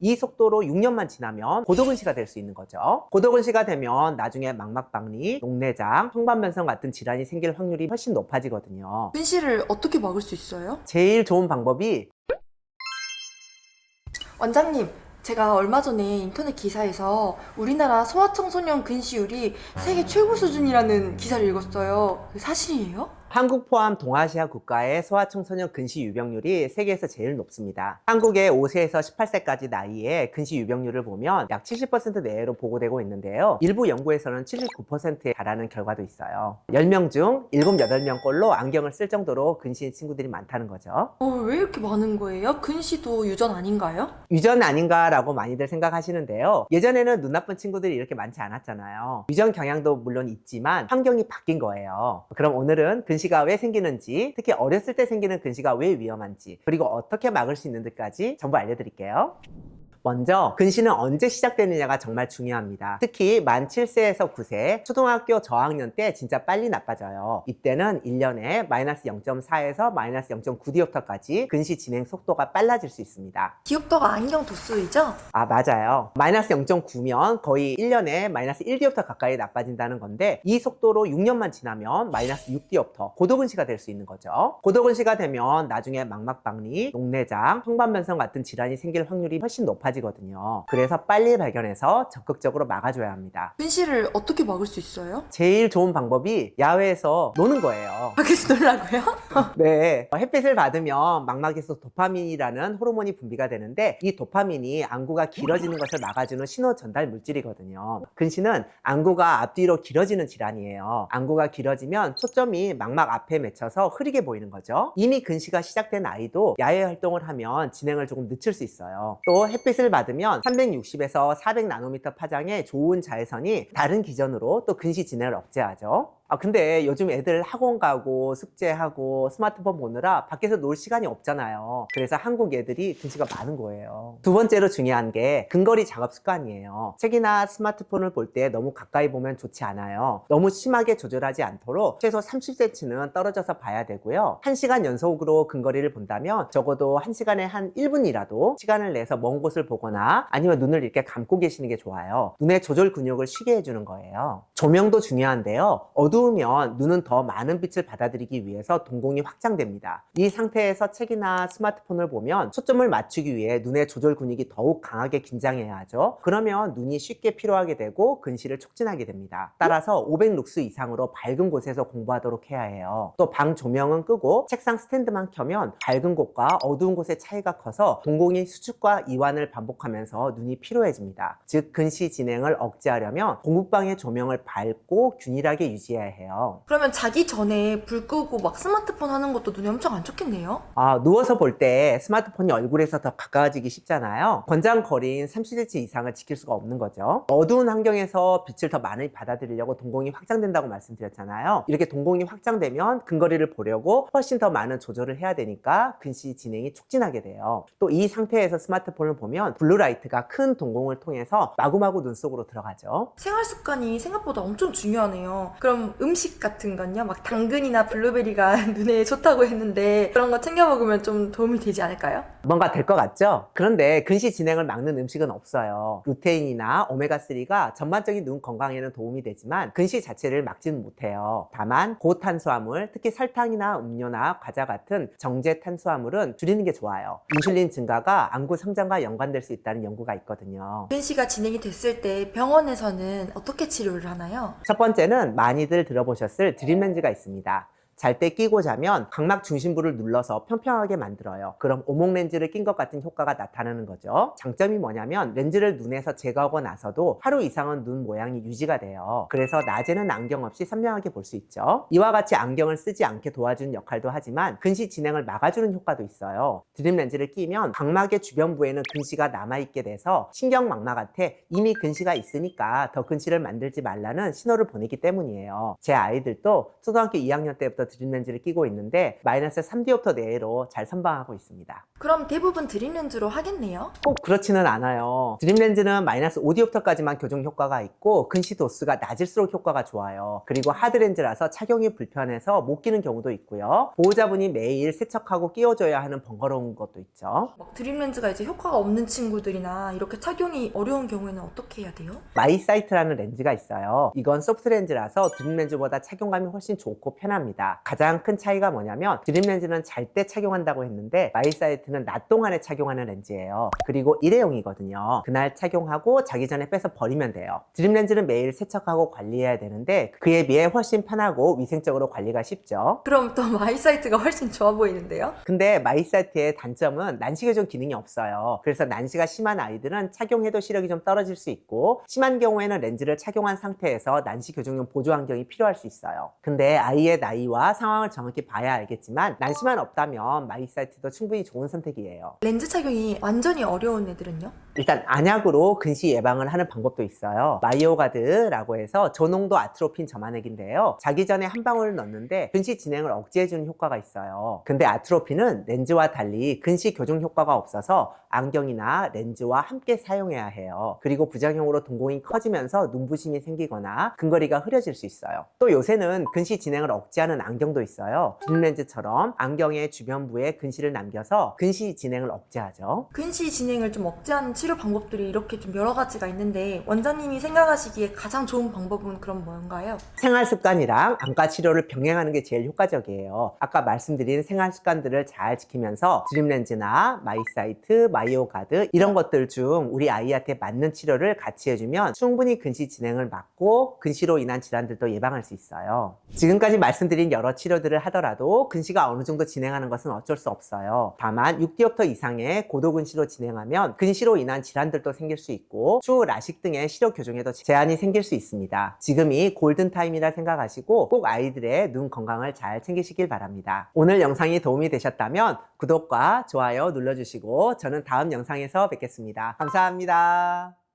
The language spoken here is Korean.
이 속도로 6년만 지나면 고도근시가 될 수 있는 거죠. 고도근시가 되면 나중에 망막박리, 녹내장, 성반변성 같은 질환이 생길 확률이 훨씬 높아지거든요. 근시를 어떻게 막을 수 있어요? 제일 좋은 방법이 원장님, 제가 얼마 전에 인터넷 기사에서 우리나라 소아청소년 근시율이 세계 최고 수준이라는 기사를 읽었어요. 그 사실이에요? 한국 포함 동아시아 국가의 소아청소년 근시 유병률이 세계에서 제일 높습니다. 한국의 5세에서 18세까지 나이에 근시 유병률을 보면 약 70% 내외로 보고되고 있는데요. 일부 연구에서는 79%에 달하는 결과도 있어요. 10명 중 7, 8명꼴로 안경을 쓸 정도로 근시인 친구들이 많다는 거죠. 왜 이렇게 많은 거예요? 근시도 유전 아닌가요? 유전 아닌가라고 많이들 생각하시는데요. 예전에는 눈 나쁜 친구들이 이렇게 많지 않았잖아요. 유전 경향도 물론 있지만 환경이 바뀐 거예요. 그럼 오늘은 근시가 왜 생기는지, 특히 어렸을 때 생기는 근시가 왜 위험한지, 그리고 어떻게 막을 수 있는지까지 전부 알려드릴게요. 먼저 근시는 언제 시작되느냐가 정말 중요합니다. 특히 만 7세에서 9세, 초등학교 저학년 때 진짜 빨리 나빠져요. 이때는 1년에 마이너스 0.4에서 마이너스 0.9디옵터까지 근시 진행 속도가 빨라질 수 있습니다. 디옵터가 안경 도수이죠? 맞아요. 마이너스 0.9면 거의 1년에 마이너스 1디옵터 가까이 나빠진다는 건데, 이 속도로 6년만 지나면 마이너스 6디옵터, 고도근시가 될 수 있는 거죠. 고도근시가 되면 나중에 망막박리, 녹내장, 성반변성 같은 질환이 생길 확률이 훨씬 높아지거든요. 그래서 빨리 발견해서 적극적으로 막아줘야 합니다. 근시를 어떻게 막을 수 있어요? 제일 좋은 방법이 야외에서 노는 거예요. 밖에서 놀라고요? 네, 햇빛을 받으면 망막에서 도파민이라는 호르몬이 분비가 되는데, 이 도파민이 안구가 길어지는 것을 막아주는 신호 전달 물질이거든요. 근시는 안구가 앞뒤로 길어지는 질환이에요. 안구가 길어지면 초점이 망막 앞에 맺혀서 흐리게 보이는 거죠. 이미 근시가 시작된 아이도 야외 활동을 하면 진행을 조금 늦출 수 있어요. 또 햇빛을 받으면 360에서 400나노미터 파장의 좋은 자외선이 다른 기전으로 또 근시 진행을 억제하죠. 근데 요즘 애들 학원 가고 숙제하고 스마트폰 보느라 밖에서 놀 시간이 없잖아요. 그래서 한국 애들이 근시가 많은 거예요. 두 번째로 중요한 게 근거리 작업 습관이에요. 책이나 스마트폰을 볼 때 너무 가까이 보면 좋지 않아요. 너무 심하게 조절하지 않도록 최소 30cm는 떨어져서 봐야 되고요. 1시간 연속으로 근거리를 본다면 적어도 1시간에 한 1분이라도 시간을 내서 먼 곳을 보거나 아니면 눈을 이렇게 감고 계시는 게 좋아요. 눈의 조절 근육을 쉬게 해주는 거예요. 조명도 중요한데요. 어두우면 눈은 더 많은 빛을 받아들이기 위해서 동공이 확장됩니다. 이 상태에서 책이나 스마트폰을 보면 초점을 맞추기 위해 눈의 조절 근육이 더욱 강하게 긴장해야 하죠. 그러면 눈이 쉽게 피로하게 되고 근시를 촉진하게 됩니다. 따라서 500룩스 이상으로 밝은 곳에서 공부하도록 해야 해요. 또 방 조명은 끄고 책상 스탠드만 켜면 밝은 곳과 어두운 곳의 차이가 커서 동공이 수축과 이완을 반복하면서 눈이 피로해집니다. 즉 근시 진행을 억제하려면 공부방의 조명을 밝고 균일하게 유지해야 해요. 그러면 자기 전에 불 끄고 막 스마트폰 하는 것도 눈에 엄청 안 좋겠네요? 누워서 볼 때 스마트폰이 얼굴에서 더 가까워지기 쉽잖아요. 권장거리인 30cm 이상을 지킬 수가 없는 거죠. 어두운 환경에서 빛을 더 많이 받아들이려고 동공이 확장된다고 말씀드렸잖아요. 이렇게 동공이 확장되면 근거리를 보려고 훨씬 더 많은 조절을 해야 되니까 근시 진행이 촉진하게 돼요. 또 이 상태에서 스마트폰을 보면 블루라이트가 큰 동공을 통해서 마구마구 눈 속으로 들어가죠. 생활 습관이 생각보다 엄청 중요하네요. 그럼 음식 같은 건요? 막 당근이나 블루베리가 눈에 좋다고 했는데 그런 거 챙겨 먹으면 좀 도움이 되지 않을까요? 뭔가 될 것 같죠? 그런데 근시 진행을 막는 음식은 없어요. 루테인이나 오메가3가 전반적인 눈 건강에는 도움이 되지만 근시 자체를 막지는 못해요. 다만 고탄수화물, 특히 설탕이나 음료나 과자 같은 정제 탄수화물은 줄이는 게 좋아요. 인슐린 증가가 안구 성장과 연관될 수 있다는 연구가 있거든요. 근시가 진행이 됐을 때 병원에서는 어떻게 치료를 하나요? 첫 번째는 많이들 들어보셨을 드림렌즈가 있습니다. 잘 때 끼고 자면 각막 중심부를 눌러서 평평하게 만들어요. 그럼 오목 렌즈를 낀 것 같은 효과가 나타나는 거죠. 장점이 뭐냐면 렌즈를 눈에서 제거하고 나서도 하루 이상은 눈 모양이 유지가 돼요. 그래서 낮에는 안경 없이 선명하게 볼 수 있죠. 이와 같이 안경을 쓰지 않게 도와주는 역할도 하지만 근시 진행을 막아주는 효과도 있어요. 드림 렌즈를 끼면 각막의 주변부에는 근시가 남아있게 돼서 신경망막한테 이미 근시가 있으니까 더 근시를 만들지 말라는 신호를 보내기 때문이에요. 제 아이들도 초등학교 2학년 때부터 드림렌즈를 끼고 있는데 마이너스 3디옵터 내외로 잘 선방하고 있습니다. 그럼 대부분 드림렌즈로 하겠네요? 꼭 그렇지는 않아요. 드림렌즈는 마이너스 5디옵터까지만 교정 효과가 있고 근시 도수가 낮을수록 효과가 좋아요. 그리고 하드렌즈라서 착용이 불편해서 못 끼는 경우도 있고요. 보호자분이 매일 세척하고 끼워줘야 하는 번거로운 것도 있죠. 막 드림렌즈가 이제 효과가 없는 친구들이나 이렇게 착용이 어려운 경우에는 어떻게 해야 돼요? 마이사이트라는 렌즈가 있어요. 이건 소프트 렌즈라서 드림렌즈보다 착용감이 훨씬 좋고 편합니다. 가장 큰 차이가 뭐냐면 드림렌즈는 잘 때 착용한다고 했는데 마이사이트는 낮 동안에 착용하는 렌즈예요. 그리고 일회용이거든요. 그날 착용하고 자기 전에 빼서 버리면 돼요. 드림렌즈는 매일 세척하고 관리해야 되는데 그에 비해 훨씬 편하고 위생적으로 관리가 쉽죠. 그럼 또 마이사이트가 훨씬 좋아 보이는데요? 근데 마이사이트의 단점은 난시 교정 기능이 없어요. 그래서 난시가 심한 아이들은 착용해도 시력이 좀 떨어질 수 있고 심한 경우에는 렌즈를 착용한 상태에서 난시 교정용 보조 환경이 필요할 수 있어요. 근데 아이의 나이와 상황을 정확히 봐야 알겠지만 난시만 없다면 마이사이트도 충분히 좋은 선택이에요. 렌즈 착용이 완전히 어려운 애들은요? 일단 안약으로 근시 예방을 하는 방법도 있어요. 마이오가드라고 해서 저농도 아트로핀 점화액인데요. 자기 전에 한 방울을 넣는데 근시 진행을 억제해주는 효과가 있어요. 근데 아트로핀은 렌즈와 달리 근시 교정 효과가 없어서 안경이나 렌즈와 함께 사용해야 해요. 그리고 부작용으로 동공이 커지면서 눈부심이 생기거나 근거리가 흐려질 수 있어요. 또 요새는 근시 진행을 억제하는 안경도 있어요. 줌렌즈처럼 안경의 주변부에 근시를 남겨서 근시 진행을 억제하죠. 근시 진행을 좀 억제하는 치료 방법들이 이렇게 좀 여러 가지가 있는데 원장님이 생각하시기에 가장 좋은 방법은 그럼 뭔가요? 생활 습관이랑 안과 치료를 병행하는 게 제일 효과적이에요. 아까 말씀드린 생활 습관들을 잘 지키면서 드림렌즈나 마이사이트, 마이오가드 이런 것들 중 우리 아이한테 맞는 치료를 같이 해주면 충분히 근시 진행을 막고 근시로 인한 질환들도 예방할 수 있어요. 지금까지 말씀드린 여러 치료들을 하더라도 근시가 어느 정도 진행하는 것은 어쩔 수 없어요. 다만 6디옵터 이상의 고도 근시로 진행하면 근시로 인한 질환들도 생길 수 있고 추후 라식 등의 시력 교정에도 제한이 생길 수 있습니다. 지금이 골든타임이라 생각하시고 꼭 아이들의 눈 건강을 잘 챙기시길 바랍니다. 오늘 영상이 도움이 되셨다면 구독과 좋아요 눌러주시고 저는 다음 영상에서 뵙겠습니다. 감사합니다.